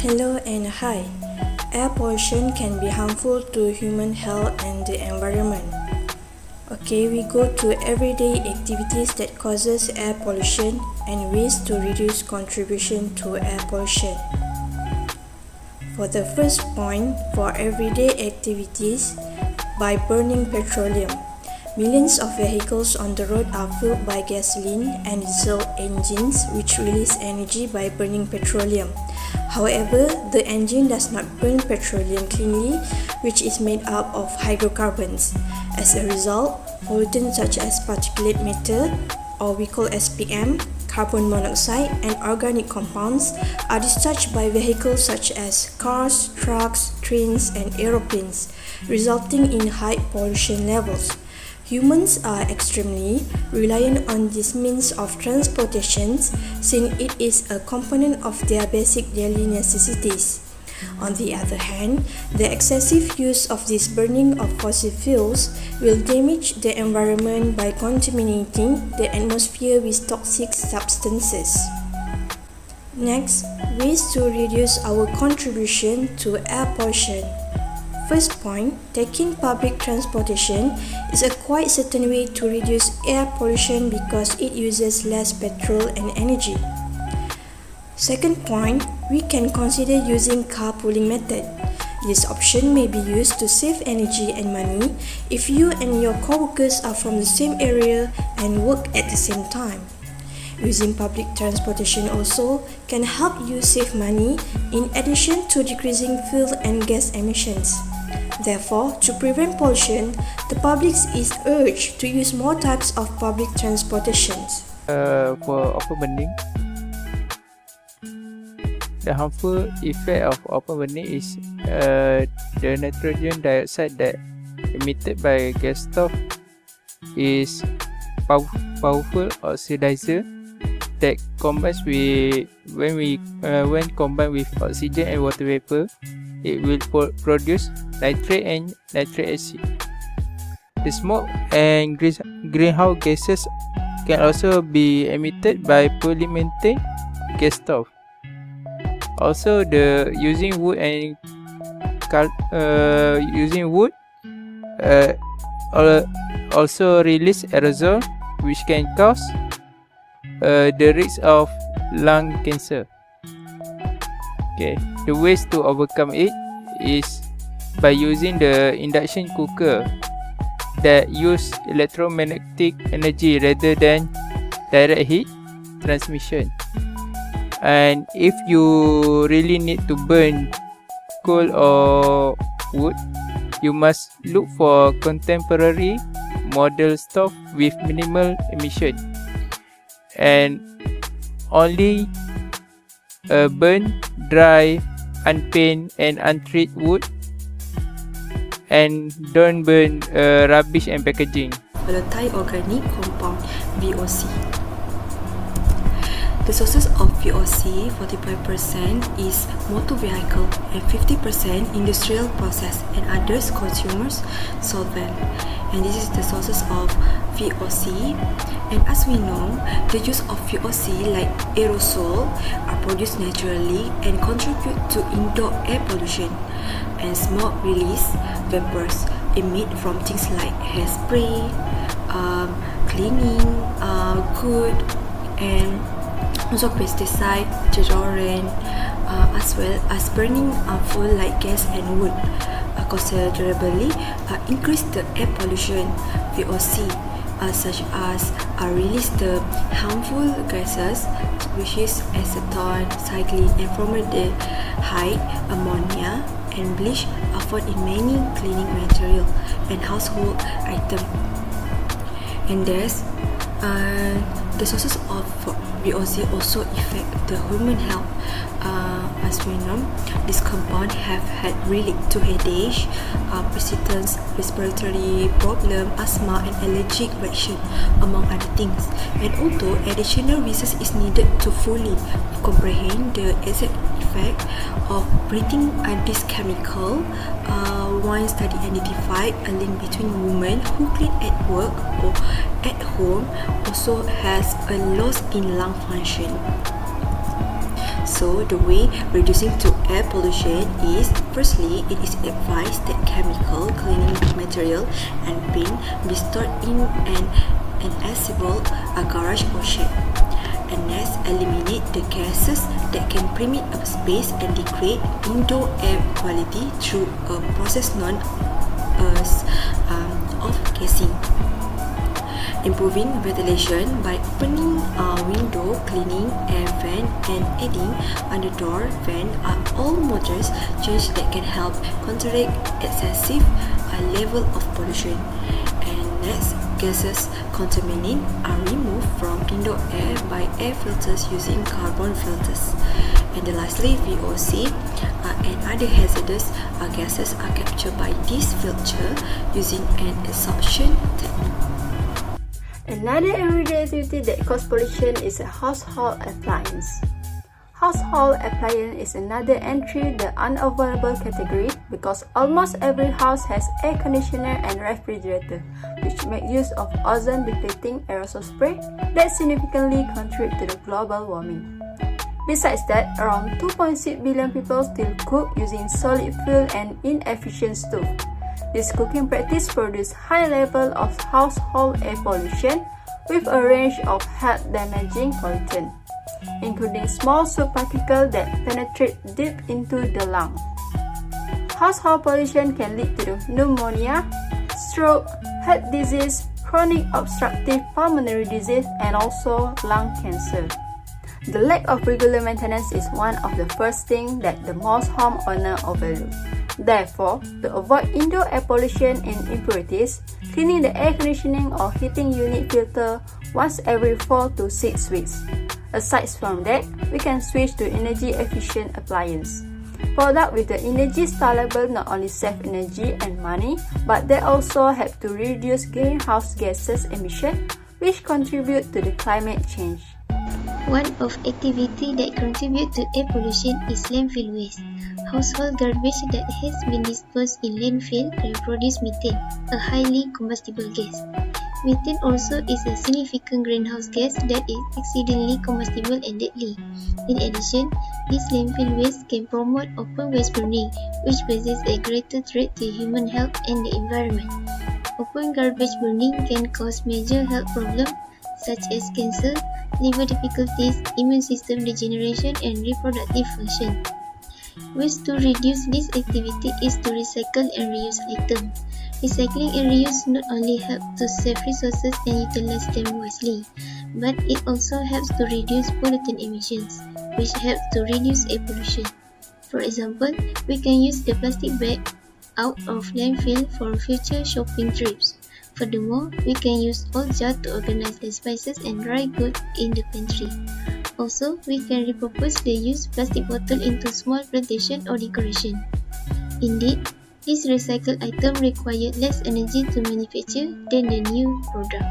Hello and hi. Air pollution can be harmful to human health and the environment. Okay, we go to everyday activities that causes air pollution and ways to reduce contribution to air pollution. For the first point, for everyday activities, by burning petroleum. Millions of vehicles on the road are fueled by gasoline and diesel engines which release energy by burning petroleum. However, the engine does not burn petroleum cleanly, which is made up of hydrocarbons. As a result, pollutants such as particulate matter, or we call SPM, carbon monoxide, and organic compounds are discharged by vehicles such as cars, trucks, trains, and aeroplanes, resulting in high pollution levels. Humans are extremely reliant on this means of transportation since it is a component of their basic daily necessities. On the other hand, the excessive use of this burning of fossil fuels will damage the environment by contaminating the atmosphere with toxic substances. Next, ways to reduce our contribution to air pollution. First point, taking public transportation is a quite certain way to reduce air pollution because it uses less petrol and energy. Second point, we can consider using carpooling method. This option may be used to save energy and money if you and your co-workers are from the same area and work at the same time. Using public transportation also can help you save money in addition to decreasing fuel and gas emissions. Therefore, to prevent pollution, the public is urged to use more types of public transportations. For open burning, the harmful effect of open burning is the nitrogen dioxide that emitted by gas stove is powerful oxidizer that combines with when combined with oxygen and water vapor, it will produce nitrate and nitric acid. The smoke and greenhouse gases can also be emitted by polymelting gas stove. Also, the using wood also release aerosol, which can cause the risk of lung cancer. Okay, the ways to overcome it is by using the induction cooker that use electromagnetic energy rather than direct heat transmission. And if you really need to burn coal or wood, you must look for contemporary model stove with minimal emission and only burn dry, unpainted and untreated wood, and don't burn rubbish and packaging. Volatile organic compound VOC. The sources of VOC, 45% is motor vehicle and 50% industrial process and others consumers solvent. And this is the sources of VOC. And as we know, the use of VOC like aerosol are produced naturally and contribute to indoor air pollution. And smoke release vapors emit from things like hairspray, cleaning, good, and also pesticide, deodorant, as well as burning fuel like gas and wood considerably increase the air pollution. VOC such as release the harmful gases which is acetone, cycline and formaldehyde, ammonia and bleach are found in many cleaning material and household items. And there's the sources of VOC also affect the human health. As we know, this compound have had related to headache, persistent respiratory problem, asthma, and allergic reaction, among other things. And although additional research is needed to fully comprehend the exact effect of breathing this chemical, one study identified a link between women who clean at work or at home also has a loss in lung function. So the way reducing to air pollution is, firstly, it is advised that chemical cleaning material and paint be stored in an accessible garage or shed. And next, eliminate the gases that can permeate up space and degrade indoor air quality through a process known as off-gassing. Improving ventilation by opening a window, cleaning air vent, and adding under door vent are all measures that can help counteract excessive level of pollution. And next, gases contaminating are removed from indoor air by air filters using carbon filters. And lastly, VOC and other hazardous gases are captured by this filter using an absorption technique. Another everyday activity that causes pollution is a household appliance. Household appliance is another entry the unavoidable category because almost every house has air conditioner and refrigerator, which make use of ozone-depleting aerosol spray that significantly contribute to the global warming. Besides that, around 2.6 billion people still cook using solid fuel and inefficient stove. This cooking practice produces high level of household air pollution with a range of health-damaging pollutants, including small soot particles that penetrate deep into the lung. Household pollution can lead to pneumonia, stroke, heart disease, chronic obstructive pulmonary disease, and also lung cancer. The lack of regular maintenance is one of the first things that the most homeowners overlook. Therefore, to avoid indoor air pollution and impurities, cleaning the air conditioning or heating unit filter once every 4 to 6 weeks. Aside from that, we can switch to energy-efficient appliance. Products with the energy star label not only save energy and money, but they also help to reduce greenhouse gases emission, which contribute to the climate change. One of activity that contribute to air pollution is landfill waste. Household garbage that has been disposed in landfill can produce methane, a highly combustible gas. Methane also is a significant greenhouse gas that is exceedingly combustible and deadly. In addition, this landfill waste can promote open waste burning, which poses a greater threat to human health and the environment. Open garbage burning can cause major health problems such as cancer, liver difficulties, immune system degeneration, and reproductive function. Ways to reduce this activity is to recycle and reuse items. Recycling and reuse not only help to save resources and utilize them wisely, but it also helps to reduce pollutant emissions, which helps to reduce air pollution. For example, we can use the plastic bag out of landfill for future shopping trips. Furthermore, we can use old jar to organize the spices and dry goods in the pantry. Also, we can repurpose the used plastic bottle into small plantation or decoration. Indeed, this recycled item require less energy to manufacture than the new product.